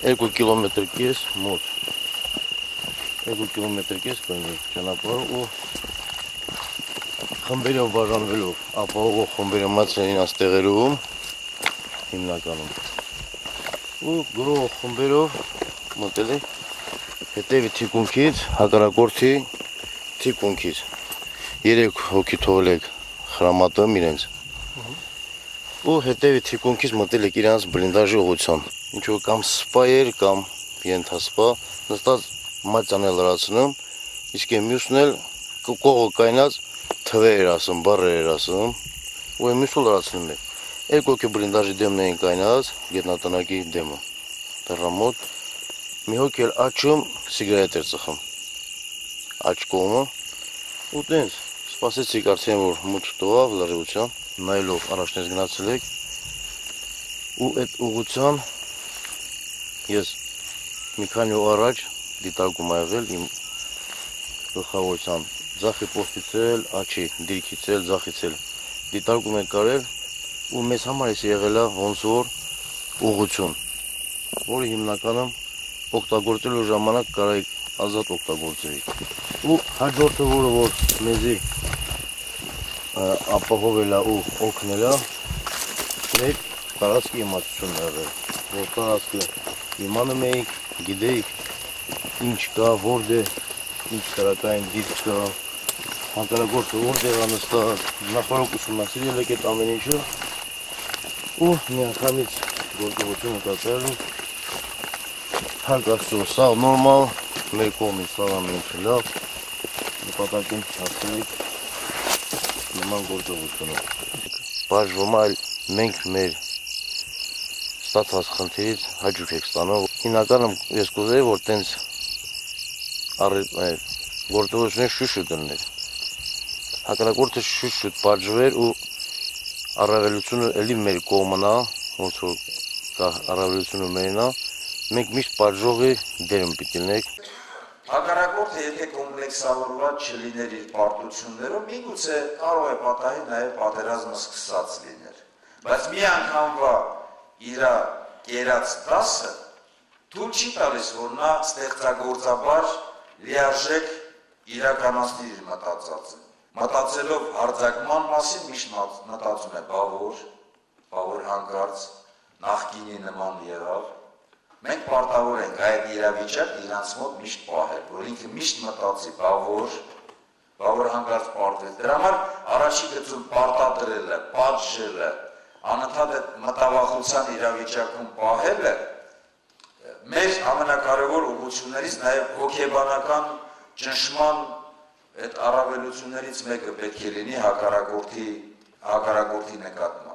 2 կիլոմետր կես մոտ 2 կիլոմետր կես կնի ճանապարհ ու խմբերով բաժանվելով ապահովող խմբերը մացրին իրենց տեղերում հիմնականում ու գրող խմբերով մտել է հետևի թիկունքից հակառակորդի թիկունքից 3 հոգի թողել եք խրամատում իրենց ու հետևի թիկունքից մտել եք իրենց բլինդաժի ուղղությամբ ինչ-որ կամ սպա էր կամ ենթասպա նստած մածան է լրացնում իսկ մյուսն էլ կողը կայնած թվեր էր ասում բառեր էր ասում ու մյուսը լրացնում է երկու հոգի բլինդաժի դեմն էին կայնած գետնատնակի դեմը դռամոտ մի հոգի էլ աչում սիգարետ էր ծխում աչ կողմը ու տենց սպասեցի կարծեմ որ մութ տվավ լրիվության նայելով առաջնես գնացել եք ու այդ ուղղությամբ ես մի քանի օր առաջ դիտարկում ա եղել իմ գլխավորությամբ ձախի պոստից էլ աչի դիրքից էլ ձախից էլ դիտարկում ենք կարել ու մեզ համար էս եղել է ոնց որ ուղղություն որը հիմնականում օգտագործելու ժամանակ կարայք ազատ օգտագործեի ու հաջորդը որ մեզի ապահովել է ու օգնել է մեր տարածքի իմացությունն է եղել որ տարածքը իմանում էինք գիտեիք ինչ կա որտեղ ինչ տարակային դիրք կա հակառակորդը որտեղ է նստած նախորդ ուսումնասիրել եք այդ ամեն ինչը ու միանգամից գործողությունը կատարել ու Հարկ Աստծո, սա նորմալ մեր կողմից սա ամեն ինչը լավ նպատակին հասնենք նման գործողությունը բաժվում այլ մենք մեր ստացված խնդիրից հաճույք եք ստանում հիմնականում ես կուզեի որ տենց գործողություններ շուտ դնել հակառակորդը շուտ բաժվեր ու առավելությունը էլի մեր կողմն է ոնց որ կա առավելությունը մերն է մենք միշտ բաժողի դերում պիտի լինենք հակառակորդը եթե կոմպլեքսավորված չլիներ իր պարտություններով միգուցե կարող է պատահի նաև պատերազմը սկսած լիներ բայց մի անգամվա իր կերած դասը թույլ չի տալիս որ նա ստեղծագործաբար լիարժեք իրականացնի իր մտածածը մտածելով հարձակման մասին միշտ մտածում է բավոր հանկարծ նախկինի նման եղավ մենք պարտավոր ենք այդ իրավիճակը իրանց մոտ միշտ պահել որ ինքը միշտ մտածի բավոր հանկարծ պարտվել դրա համար առաջի գծում պարտադրելը պատժելը անընդհատ այդ մտավախության իրավիճակում պահելը մեր ամենակարևոր ուղղություններից նաև հոգեբանական ճնշման այդ առավելություններից մեկը պետք է լինի հակառակորդի նկատմամբ